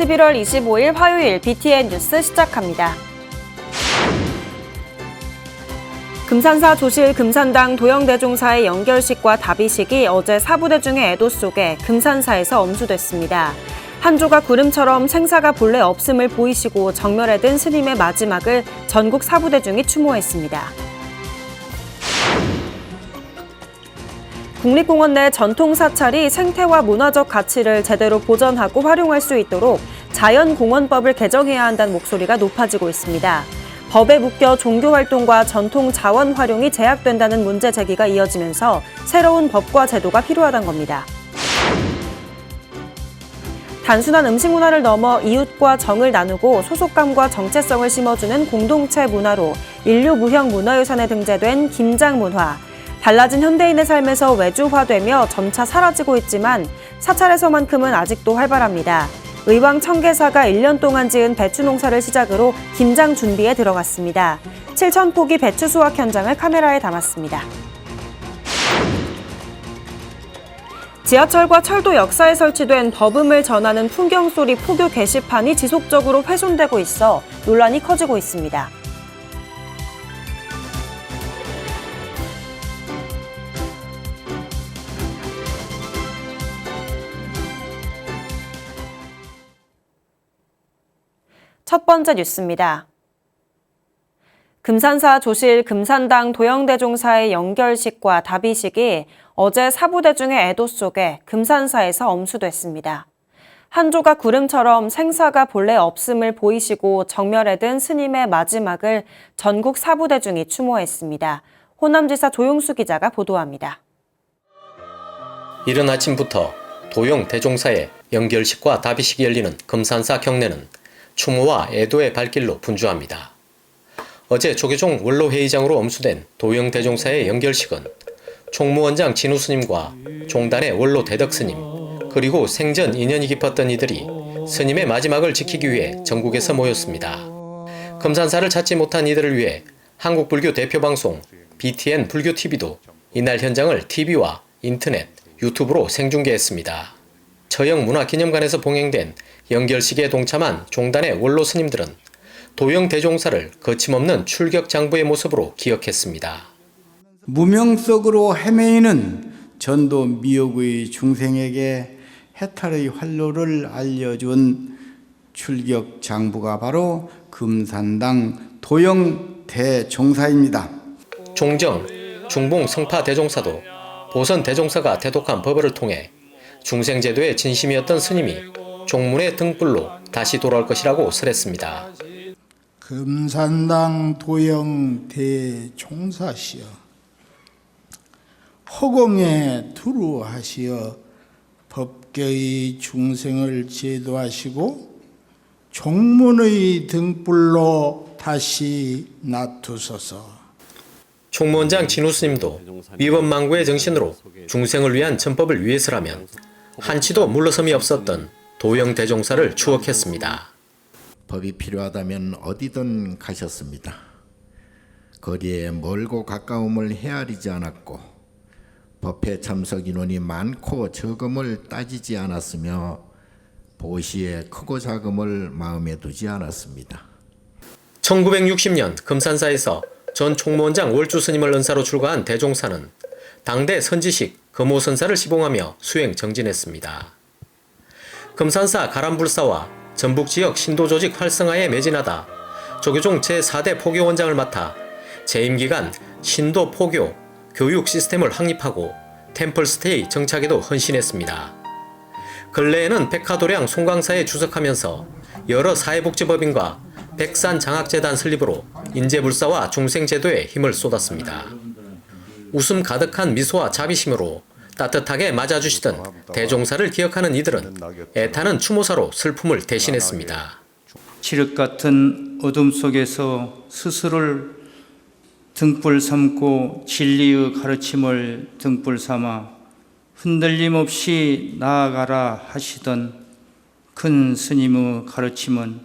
11월 25일 화요일 BTN 뉴스 시작합니다. 금산사 조실 금산당 도영대종사의 연결식과 답이식이 어제 사부대중의 애도 속에 금산사에서 엄수됐습니다. 한 조각 구름처럼 생사가 본래 없음을 보이시고 정멸에 든 스님의 마지막을 전국 사부대중이 추모했습니다. 국립공원 내 전통사찰이 생태와 문화적 가치를 제대로 보전하고 활용할 수 있도록 자연공원법을 개정해야 한다는 목소리가 높아지고 있습니다. 법에 묶여 종교활동과 전통 자원 활용이 제약된다는 문제 제기가 이어지면서 새로운 법과 제도가 필요하다는 겁니다. 단순한 음식 문화를 넘어 이웃과 정을 나누고 소속감과 정체성을 심어주는 공동체 문화로 인류 무형 문화유산에 등재된 김장 문화. 달라진 현대인의 삶에서 외주화되며 점차 사라지고 있지만 사찰에서만큼은 아직도 활발합니다. 의왕 청계사가 1년 동안 지은 배추 농사를 시작으로 김장 준비에 들어갔습니다. 7,000포기 배추 수확 현장을 카메라에 담았습니다. 지하철과 철도 역사에 설치된 버금을 전하는 풍경소리 포교 게시판이 지속적으로 훼손되고 있어 논란이 커지고 있습니다. 첫 번째 뉴스입니다. 금산사 조실 금산당 도영대종사의 연결식과 답이식이 어제 사부대중의 애도 속에 금산사에서 엄수됐습니다. 한 조각 구름처럼 생사가 본래 없음을 보이시고 정멸에 든 스님의 마지막을 전국 사부대중이 추모했습니다. 호남지사 조용수 기자가 보도합니다. 이른 아침부터 도영대종사의 연결식과 답이식이 열리는 금산사 경내는 추모와 애도의 발길로 분주합니다. 어제 조계종 원로회의장으로 엄수된 도영대종사의 연결식은 총무원장 진우 스님과 종단의 원로 대덕 스님, 그리고 생전 인연이 깊었던 이들이 스님의 마지막을 지키기 위해 전국에서 모였습니다. 금산사를 찾지 못한 이들을 위해 한국불교 대표방송 BTN 불교TV도 이날 현장을 TV와 인터넷, 유튜브로 생중계했습니다. 처형문화기념관에서 봉행된 연결식에 동참한 종단의 원로 스님들은 도영대종사를 거침없는 출격장부의 모습으로 기억했습니다. 무명석으로 헤매이는 전도 미역의 중생에게 해탈의 활로를 알려준 출격장부가 바로 금산당 도영대종사입니다. 종정, 중봉 성파대종사도 보선 대종사가 대독한 법을 통해 중생제도의 진심이었던 스님이 종문의 등불로 다시 돌아올 것이라고 설했습니다. 금산당 도영 대종사시여 허공에 두루하시어 법계의 중생을 제도하시고 종문의 등불로 다시 놔두소서. 총무원장 진우 스님도 위법망구의 정신으로 중생을 위한 전법을 위해서라면 한치도 물러섬이 없었던 도영대종사를 추억했습니다. 법이 필요하다면 어디든 가셨습니다. 거리에 멀고 가까움을 헤아리지 않았고 법회 참석 인원이 많고 적음을 따지지 않았으며 보시에 크고 작음을 마음에 두지 않았습니다. 1960년 금산사에서 전 총무원장 월주 스님을 은사로 출가한 대종사는 당대 선지식 금오선사를 시봉하며 수행 정진했습니다. 금산사 가람불사와 전북지역 신도조직 활성화에 매진하다 조계종 제4대 포교원장을 맡아 재임 기간 신도 포교 교육 시스템을 확립하고 템플스테이 정착에도 헌신했습니다. 근래에는 백화도량 송광사에 주석하면서 여러 사회복지법인과 백산장학재단 설립으로 인재불사와 중생제도에 힘을 쏟았습니다. 웃음 가득한 미소와 자비심으로 따뜻하게 맞아주시던 대종사를 기억하는 이들은 애타는 추모사로 슬픔을 대신했습니다. 칠흑 같은 어둠 속에서 스스로를 등불 삼고 진리의 가르침을 등불 삼아 흔들림 없이 나아가라 하시던 큰 스님의 가르침은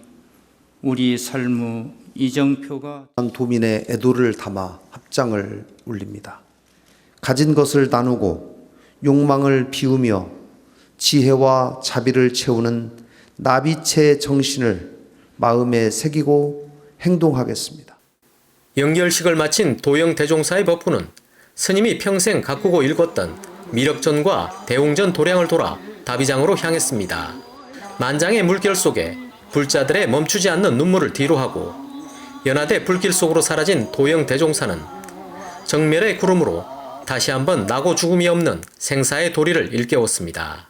우리 삶의 이정표가 도민의 애도를 담아 합장을 울립니다. 가진 것을 나누고 욕망을 비우며 지혜와 자비를 채우는 나비체 정신을 마음에 새기고 행동하겠습니다. 영결식을 마친 도영 대종사의 법부는 스님이 평생 가꾸고 읽었던 미륵전과 대웅전 도량을 돌아 다비장으로 향했습니다. 만장의 물결 속에 불자들의 멈추지 않는 눈물을 뒤로하고 연하대 불길 속으로 사라진 도영 대종사는 정멸의 구름으로 다시 한번 나고 죽음이 없는 생사의 도리를 일깨웠습니다.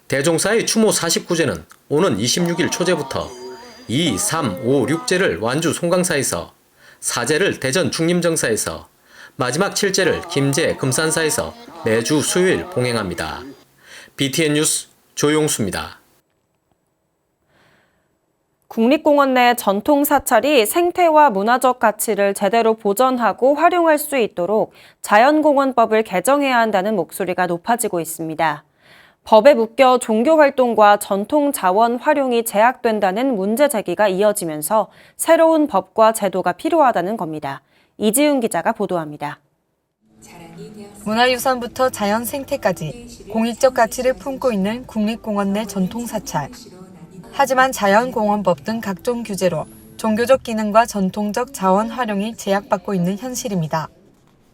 대종사의 추모 49제는 오는 26일 초제부터 2, 3, 5, 6제를 완주 송강사에서, 4제를 대전 중림정사에서, 마지막 7제를 김제 금산사에서 매주 수요일 봉행합니다. BTN 뉴스 조용수입니다. 국립공원 내 전통 사찰이 생태와 문화적 가치를 제대로 보존하고 활용할 수 있도록 자연공원법을 개정해야 한다는 목소리가 높아지고 있습니다. 법에 묶여 종교활동과 전통 자원 활용이 제약된다는 문제 제기가 이어지면서 새로운 법과 제도가 필요하다는 겁니다. 이지훈 기자가 보도합니다. 문화유산부터 자연 생태까지 공익적 가치를 품고 있는 국립공원 내 전통 사찰. 하지만 자연공원법 등 각종 규제로 종교적 기능과 전통적 자원 활용이 제약받고 있는 현실입니다.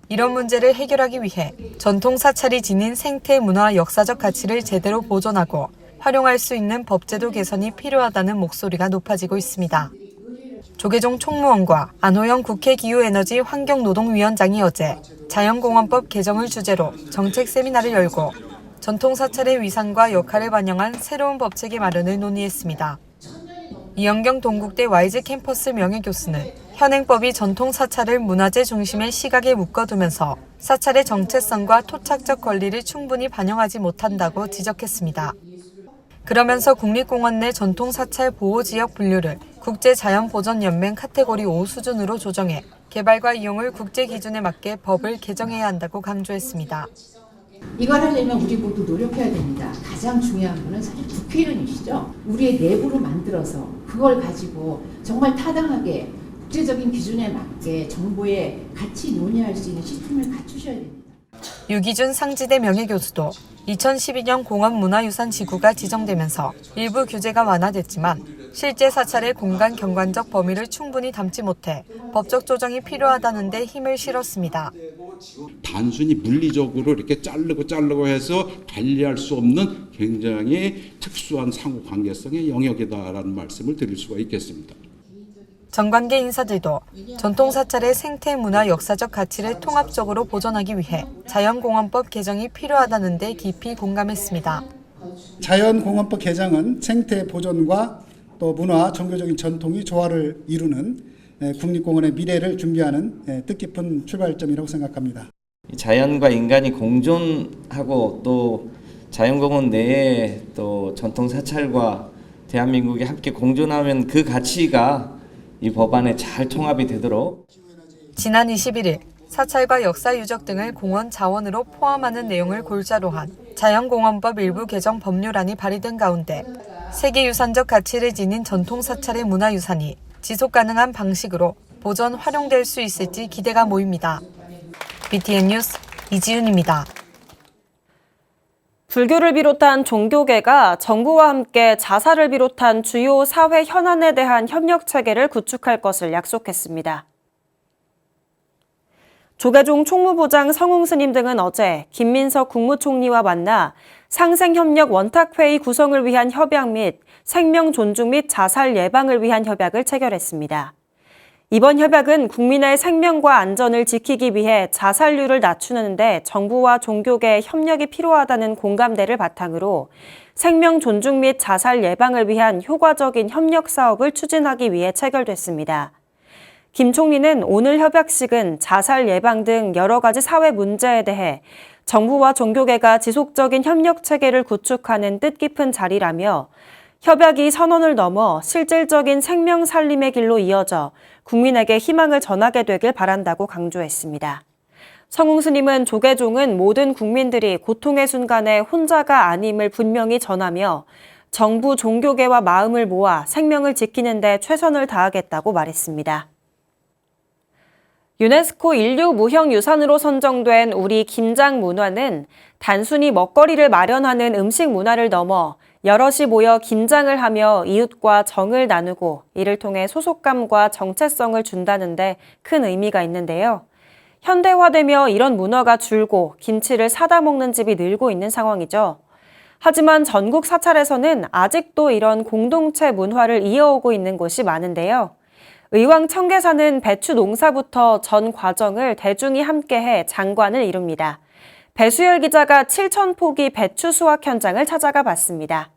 이런 문제를 해결하기 위해 전통 사찰이 지닌 생태, 문화, 역사적 가치를 제대로 보존하고 활용할 수 있는 법제도 개선이 필요하다는 목소리가 높아지고 있습니다. 조계종 총무원과 안호영 국회 기후에너지 환경노동위원장이 어제 자연공원법 개정을 주제로 정책 세미나를 열고 전통 사찰의 위상과 역할을 반영한 새로운 법체계 마련을 논의했습니다. 이영경 동국대 YG 캠퍼스 명예교수는 현행법이 전통 사찰을 문화재 중심의 시각에 묶어두면서 사찰의 정체성과 토착적 권리를 충분히 반영하지 못한다고 지적했습니다. 그러면서 국립공원 내 전통 사찰 보호지역 분류를 국제자연보전연맹 카테고리 5 수준으로 조정해 개발과 이용을 국제 기준에 맞게 법을 개정해야 한다고 강조했습니다. 이걸 하려면 우리 모두 노력해야 됩니다. 가장 중요한 거는 사실 국회의원이시죠. 우리의 내부로 만들어서 그걸 가지고 정말 타당하게 국제적인 기준에 맞게 정보에 같이 논의할 수 있는 시스템을 갖추셔야 됩니다. 유기준 상지대 명예교수도 2012년 공원문화유산지구가 지정되면서 일부 규제가 완화됐지만 실제 사찰의 공간 경관적 범위를 충분히 담지 못해 법적 조정이 필요하다는 데 힘을 실었습니다. 단순히 물리적으로 이렇게 자르고 해서 관리할 수 없는 굉장히 특수한 상호 관계성의 영역이다라는 말씀을 드릴 수가 있겠습니다. 정관계 인사들도 전통사찰의 생태, 문화, 역사적 가치를 통합적으로 보존하기 위해 자연공원법 개정이 필요하다는 데 깊이 공감했습니다. 자연공원법 개정은 생태 보존과 또 문화, 종교적인 전통이 조화를 이루는 국립공원의 미래를 준비하는 뜻깊은 출발점이라고 생각합니다. 자연과 인간이 공존하고 또 자연공원 내에 또 전통사찰과 대한민국이 함께 공존하면 그 가치가 이 법안에 잘 통합이 되도록. 지난 21일 사찰과 역사 유적 등을 공원 자원으로 포함하는 내용을 골자로 한 자연공원법 일부 개정 법률안이 발의된 가운데 세계유산적 가치를 지닌 전통사찰의 문화유산이 지속가능한 방식으로 보존 활용될 수 있을지 기대가 모입니다. BTN 뉴스 이지윤입니다. 불교를 비롯한 종교계가 정부와 함께 자살을 비롯한 주요 사회 현안에 대한 협력 체계를 구축할 것을 약속했습니다. 조계종 총무부장 성웅 스님 등은 어제 김민석 국무총리와 만나 상생협력 원탁회의 구성을 위한 협약 및 생명 존중 및 자살 예방을 위한 협약을 체결했습니다. 이번 협약은 국민의 생명과 안전을 지키기 위해 자살률을 낮추는 데 정부와 종교계의 협력이 필요하다는 공감대를 바탕으로 생명 존중 및 자살 예방을 위한 효과적인 협력 사업을 추진하기 위해 체결됐습니다. 김 총리는 오늘 협약식은 자살 예방 등 여러 가지 사회 문제에 대해 정부와 종교계가 지속적인 협력 체계를 구축하는 뜻깊은 자리라며 협약이 선언을 넘어 실질적인 생명 살림의 길로 이어져 국민에게 희망을 전하게 되길 바란다고 강조했습니다. 성웅 스님은 조계종은 모든 국민들이 고통의 순간에 혼자가 아님을 분명히 전하며 정부 종교계와 마음을 모아 생명을 지키는 데 최선을 다하겠다고 말했습니다. 유네스코 인류 무형유산으로 선정된 우리 김장 문화는 단순히 먹거리를 마련하는 음식 문화를 넘어 여럿이 모여 김장을 하며 이웃과 정을 나누고 이를 통해 소속감과 정체성을 준다는데 큰 의미가 있는데요. 현대화되며 이런 문화가 줄고 김치를 사다 먹는 집이 늘고 있는 상황이죠. 하지만 전국 사찰에서는 아직도 이런 공동체 문화를 이어오고 있는 곳이 많은데요. 의왕 청계사는 배추 농사부터 전 과정을 대중이 함께해 장관을 이룹니다. 배수열 기자가 7,000포기 배추 수확 현장을 찾아가 봤습니다.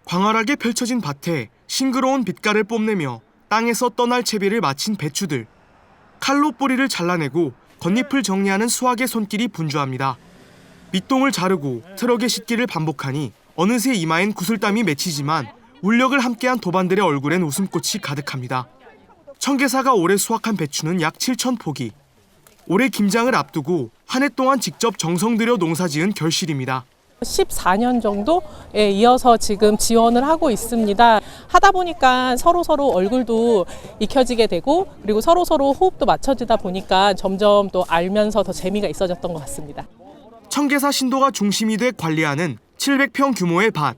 광활하게 펼쳐진 밭에 싱그러운 빛깔을 뽐내며 땅에서 떠날 채비를 마친 배추들. 칼로 뿌리를 잘라내고 겉잎을 정리하는 수확의 손길이 분주합니다. 밑동을 자르고 트럭에 싣기를 반복하니 어느새 이마엔 구슬땀이 맺히지만 울력을 함께한 도반들의 얼굴엔 웃음꽃이 가득합니다. 청계사가 올해 수확한 배추는 약 7,000포기. 올해 김장을 앞두고 한 해 동안 직접 정성 들여 농사지은 결실입니다. 14년 정도에 이어서 지금 지원을 하고 있습니다. 하다 보니까 서로 얼굴도 익혀지게 되고 그리고 서로 호흡도 맞춰지다 보니까 점점 또 알면서 더 재미가 있어졌던 것 같습니다. 청계사 신도가 중심이 돼 관리하는 700평 규모의 밭.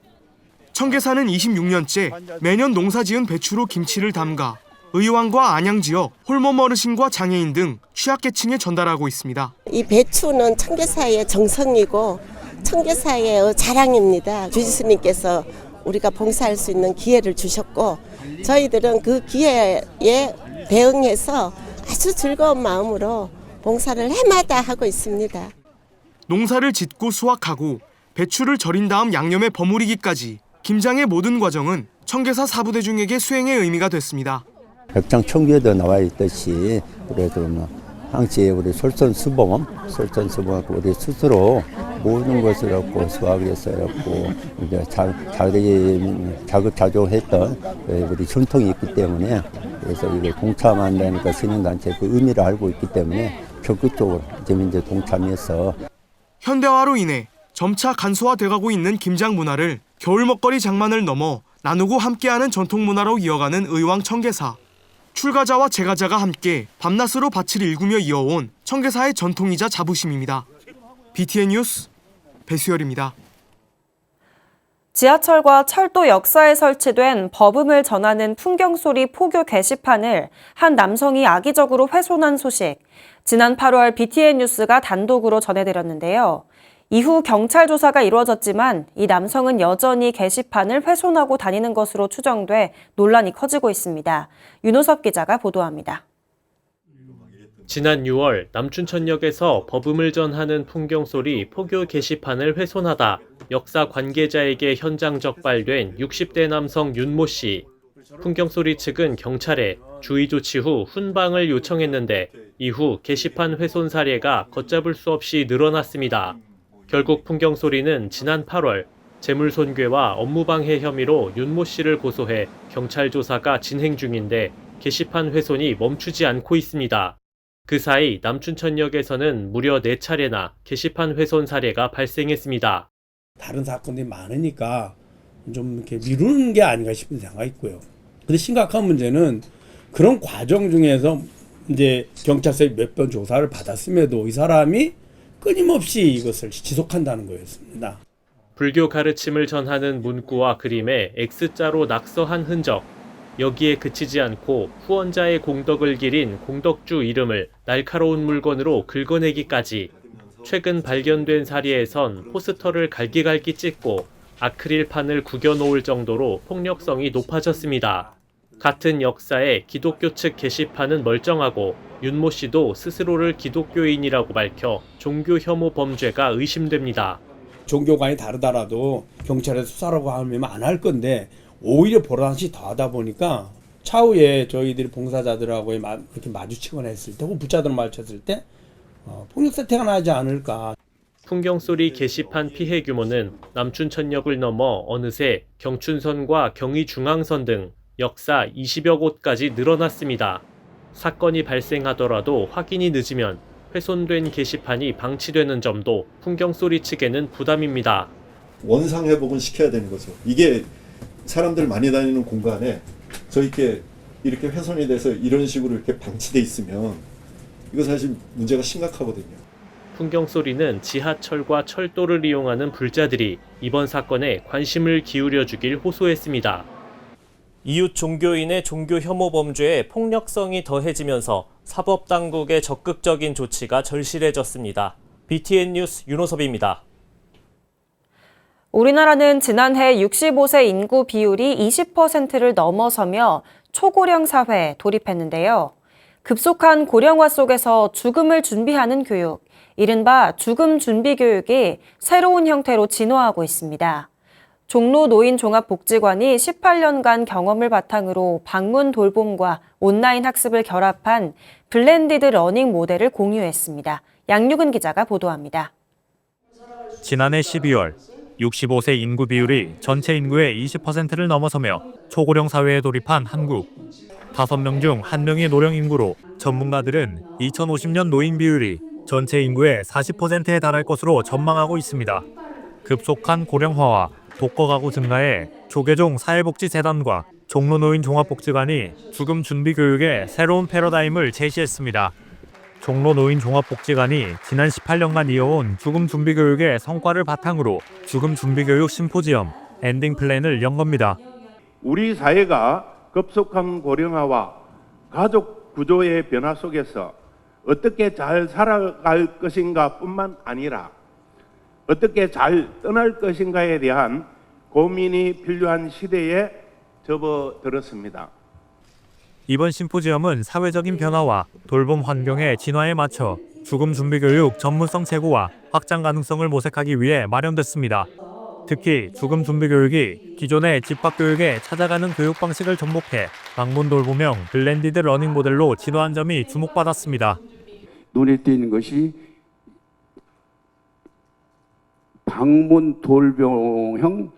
청계사는 26년째 매년 농사지은 배추로 김치를 담가 의왕과 안양 지역 홀몸 어르신과 장애인 등 취약계층에 전달하고 있습니다. 이 배추는 청계사의 정성이고 청계사의 자랑입니다. 주지스님께서 우리가 봉사할 수 있는 기회를 주셨고 저희들은 그 기회에 대응해서 아주 즐거운 마음으로 봉사를 해마다 하고 있습니다. 농사를 짓고 수확하고 배추를 절인 다음 양념에 버무리기까지 김장의 모든 과정은 청계사 사부대중에게 수행의 의미가 됐습니다. 백장청규에도 나와 있듯이 그래도 항시 우리 솔선수범 우리 스스로 모든 것을 갖고 수학을 했어요. 이제 자급자족했던 우리 전통이 있기 때문에 그래서 이걸 동참한다니까 신흥단체 그 의미를 알고 있기 때문에 적극적으로 이제 동참해서 현대화로 인해 점차 간소화돼가고 있는 김장 문화를 겨울 먹거리 장만을 넘어 나누고 함께하는 전통 문화로 이어가는 의왕 청계사. 출가자와 제가자가 함께 밤낮으로 밭을 일구며 이어온 청계사의 전통이자 자부심입니다. BTN 뉴스 배수열입니다. 지하철과 철도 역사에 설치된 법음을 전하는 풍경소리 포교 게시판을 한 남성이 악의적으로 훼손한 소식. 지난 8월 BTN 뉴스가 단독으로 전해드렸는데요. 이후 경찰 조사가 이루어졌지만 이 남성은 여전히 게시판을 훼손하고 다니는 것으로 추정돼 논란이 커지고 있습니다. 윤호섭 기자가 보도합니다. 지난 6월 남춘천역에서 법음을 전하는 풍경소리 포교 게시판을 훼손하다 역사 관계자에게 현장 적발된 60대 남성 윤모 씨. 풍경소리 측은 경찰에 주의 조치 후 훈방을 요청했는데 이후 게시판 훼손 사례가 걷잡을 수 없이 늘어났습니다. 결국 풍경소리는 지난 8월 재물손괴와 업무방해 혐의로 윤모 씨를 고소해 경찰 조사가 진행 중인데 게시판 훼손이 멈추지 않고 있습니다. 그 사이 남춘천역에서는 무려 4차례나 게시판 훼손 사례가 발생했습니다. 다른 사건들이 많으니까 좀 이렇게 미루는 게 아닌가 싶은 생각이 있고요. 근데 심각한 문제는 그런 과정 중에서 이제 경찰서에 몇 번 조사를 받았음에도 이 사람이 끊임없이 이것을 지속한다는 거였습니다. 불교 가르침을 전하는 문구와 그림에 X자로 낙서한 흔적. 여기에 그치지 않고 후원자의 공덕을 기린 공덕주 이름을 날카로운 물건으로 긁어내기까지. 최근 발견된 사례에선 포스터를 갈기갈기 찍고 아크릴판을 구겨놓을 정도로 폭력성이 높아졌습니다. 같은 역사에 기독교 측 게시판은 멀쩡하고 윤모 씨도 스스로를 기독교인이라고 밝혀 종교 혐오 범죄가 의심됩니다. 종교관이 다르더라도 경찰에서 수사라고 하면 안 할 건데 오히려 보란시 더하다 보니까 차후에 저희들이 봉사자들하고 이렇게 마주치거나 했을 때 혹은 붙잡아들 마주쳤을 때 폭력 사태가 나지 않을까. 풍경소리 게시판 피해 규모는 남춘천역을 넘어 어느새 경춘선과 경의중앙선 등 역사 20여 곳까지 늘어났습니다. 사건이 발생하더라도 확인이 늦으면 훼손된 게시판이 방치되는 점도 풍경소리 측에는 부담입니다. 원상 회복은 시켜야 되는 거죠. 이게 사람들 많이 다니는 공간에 저희께 이렇게 훼손이 돼서 이런 식으로 이렇게 방치돼 있으면 이거 사실 문제가 심각하거든요. 풍경 소리는 지하철과 철도를 이용하는 불자들이 이번 사건에 관심을 기울여주길 호소했습니다. 이웃 종교인의 종교 혐오 범죄에 폭력성이 더해지면서 사법당국의 적극적인 조치가 절실해졌습니다. BTN 뉴스 윤호섭입니다. 우리나라는 지난해 65세 인구 비율이 20%를 넘어서며 초고령 사회에 돌입했는데요. 급속한 고령화 속에서 죽음을 준비하는 교육, 이른바 죽음 준비 교육이 새로운 형태로 진화하고 있습니다. 종로노인종합복지관이 18년간 경험을 바탕으로 방문 돌봄과 온라인 학습을 결합한 블렌디드 러닝 모델을 공유했습니다. 양유근 기자가 보도합니다. 지난해 12월 65세 인구 비율이 전체 인구의 20%를 넘어서며 초고령 사회에 돌입한 한국. 5명 중 1명이 노령 인구로 전문가들은 2050년 노인 비율이 전체 인구의 40%에 달할 것으로 전망하고 있습니다. 급속한 고령화와 독거 가구 증가에 조계종 사회복지재단과 종로노인종합복지관이 죽음 준비 교육의 새로운 패러다임을 제시했습니다. 종로노인종합복지관이 지난 18년간 이어온 죽음 준비 교육의 성과를 바탕으로 죽음 준비 교육 심포지엄 엔딩 플랜을 연 겁니다. 우리 사회가 급속한 고령화와 가족 구조의 변화 속에서 어떻게 잘 살아갈 것인가 뿐만 아니라 어떻게 잘 떠날 것인가에 대한 고민이 필요한 시대에 접어들었습니다. 이번 심포지엄은 사회적인 변화와 돌봄 환경의 진화에 맞춰 죽음 준비 교육 전문성 제고와 확장 가능성을 모색하기 위해 마련됐습니다. 특히 죽음 준비 교육이 기존의 집합 교육에 찾아가는 교육 방식을 접목해 방문 돌봄형 블렌디드 러닝 모델로 진화한 점이 주목받았습니다. 눈에 띄는 것이 방문 돌봄형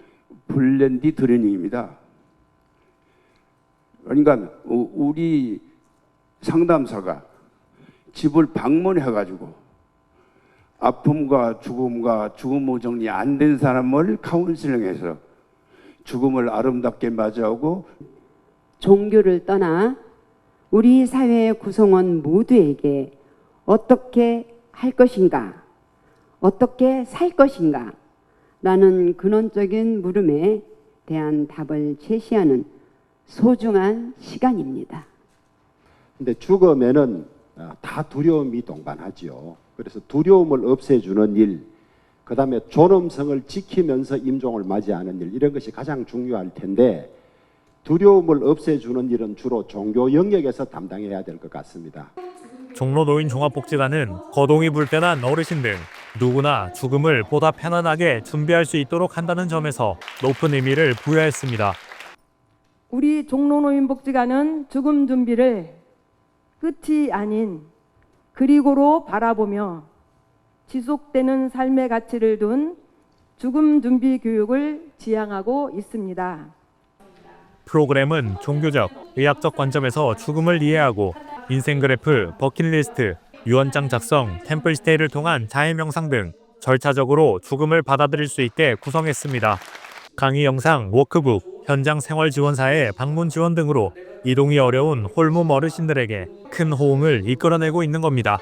블렌디드 러닝입니다. 그러니까 우리 상담사가 집을 방문해가지고 아픔과 죽음과 죽음 후 정리 안 된 사람을 카운슬링해서 죽음을 아름답게 맞이하고 종교를 떠나 우리 사회의 구성원 모두에게 어떻게 할 것인가, 어떻게 살 것인가 라는 근원적인 물음에 대한 답을 제시하는 소중한 시간입니다. 근데 죽음에는 다 두려움이 동반하지요. 그래서 두려움을 없애주는 일, 그 다음에 존엄성을 지키면서 임종을 맞이하는 일, 이런 것이 가장 중요할 텐데 두려움을 없애주는 일은 주로 종교 영역에서 담당해야 될 것 같습니다. 종로노인종합복지관은 거동이 불편한 어르신 등 누구나 죽음을 보다 편안하게 준비할 수 있도록 한다는 점에서 높은 의미를 부여했습니다. 우리 종로노인복지관은 죽음 준비를 끝이 아닌 그리고로 바라보며 지속되는 삶의 가치를 둔 죽음 준비 교육을 지향하고 있습니다. 프로그램은 종교적, 의학적 관점에서 죽음을 이해하고 인생 그래프, 버킷리스트, 유언장 작성, 템플스테이를 통한 자해 명상 등 절차적으로 죽음을 받아들일 수 있게 구성했습니다. 강의 영상, 워크북, 현장 생활 지원사의 방문 지원 등으로 이동이 어려운 홀몸 어르신들에게 큰 호응을 이끌어내고 있는 겁니다.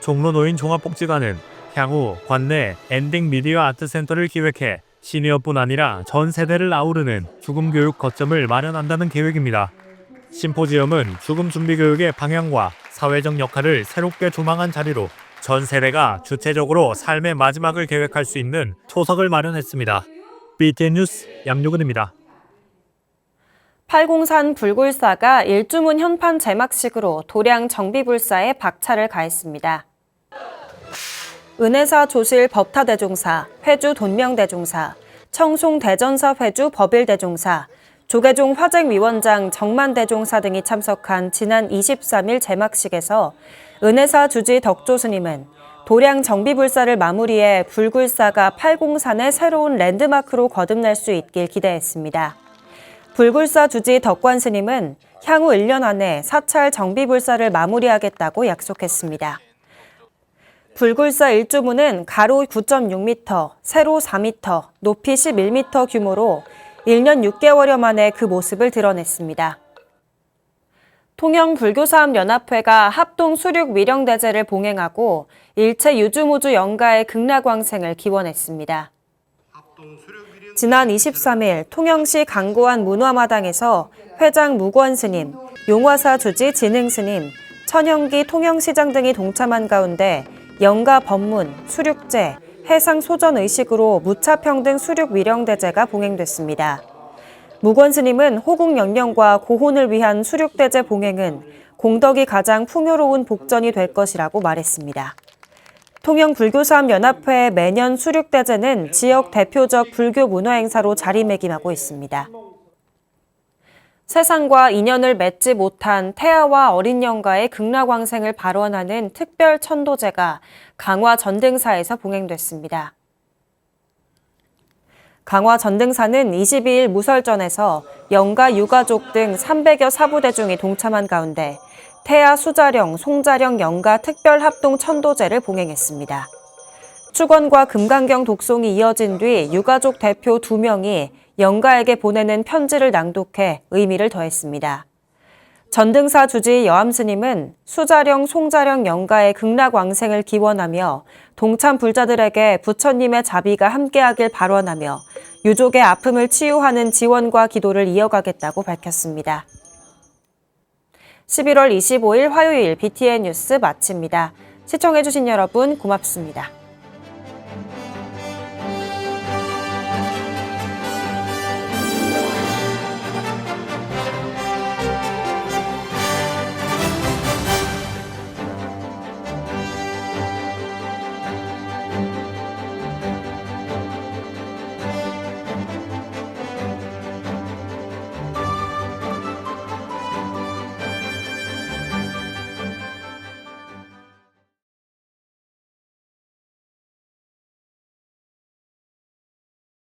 종로노인종합복지관은 향후 관내 엔딩 미디어 아트센터를 기획해 시니어뿐 아니라 전 세대를 아우르는 죽음 교육 거점을 마련한다는 계획입니다. 심포지엄은 죽음 준비 교육의 방향과 사회적 역할을 새롭게 조망한 자리로 전 세대가 주체적으로 삶의 마지막을 계획할 수 있는 초석을 마련했습니다. BTN 뉴스 양유근입니다. 팔공산 불굴사가 일주문 현판 제막식으로 도량 정비불사에 박차를 가했습니다. 은혜사 조실 법타대종사, 회주 돈명대종사, 청송 대전사 회주 법일대종사, 조계종 화쟁위원장 정만대종사 등이 참석한 지난 23일 제막식에서 은혜사 주지 덕조스님은 도량 정비불사를 마무리해 불굴사가 팔공산의 새로운 랜드마크로 거듭날 수 있길 기대했습니다. 불굴사 주지 덕관스님은 향후 1년 안에 사찰 정비불사를 마무리하겠다고 약속했습니다. 불굴사 1주문은 가로 9.6m, 세로 4m, 높이 11m 규모로 1년 6개월여 만에 그 모습을 드러냈습니다. 통영불교사업연합회가 합동 수륙 위령대제를 봉행하고 일체 유주무주 영가의 극락왕생을 기원했습니다. 지난 23일 통영시 강구안 문화마당에서 회장 무권 스님, 용화사 주지 진흥 스님, 천영기 통영시장 등이 동참한 가운데 영가 법문, 수륙제, 해상 소전 의식으로 무차평등 수륙 위령대제가 봉행됐습니다. 무권 스님은 호국 영령과 고혼을 위한 수륙대제 봉행은 공덕이 가장 풍요로운 복전이 될 것이라고 말했습니다. 통영불교사업연합회 매년 수륙대제는 지역 대표적 불교 문화행사로 자리매김하고 있습니다. 세상과 인연을 맺지 못한 태아와 어린 영가의 극락왕생을 발원하는 특별 천도제가 강화 전등사에서 봉행됐습니다. 강화 전등사는 22일 무설전에서 영가 유가족 등 300여 사부대중이 동참한 가운데 태아 수자령, 송자령 영가 특별 합동 천도제를 봉행했습니다. 축원과 금강경 독송이 이어진 뒤 유가족 대표 2명이 영가에게 보내는 편지를 낭독해 의미를 더했습니다. 전등사 주지 여암스님은 수자령, 송자령 영가의 극락왕생을 기원하며 동참 불자들에게 부처님의 자비가 함께하길 발원하며 유족의 아픔을 치유하는 지원과 기도를 이어가겠다고 밝혔습니다. 11월 25일 화요일 BTN 뉴스 마칩니다. 시청해주신 여러분 고맙습니다.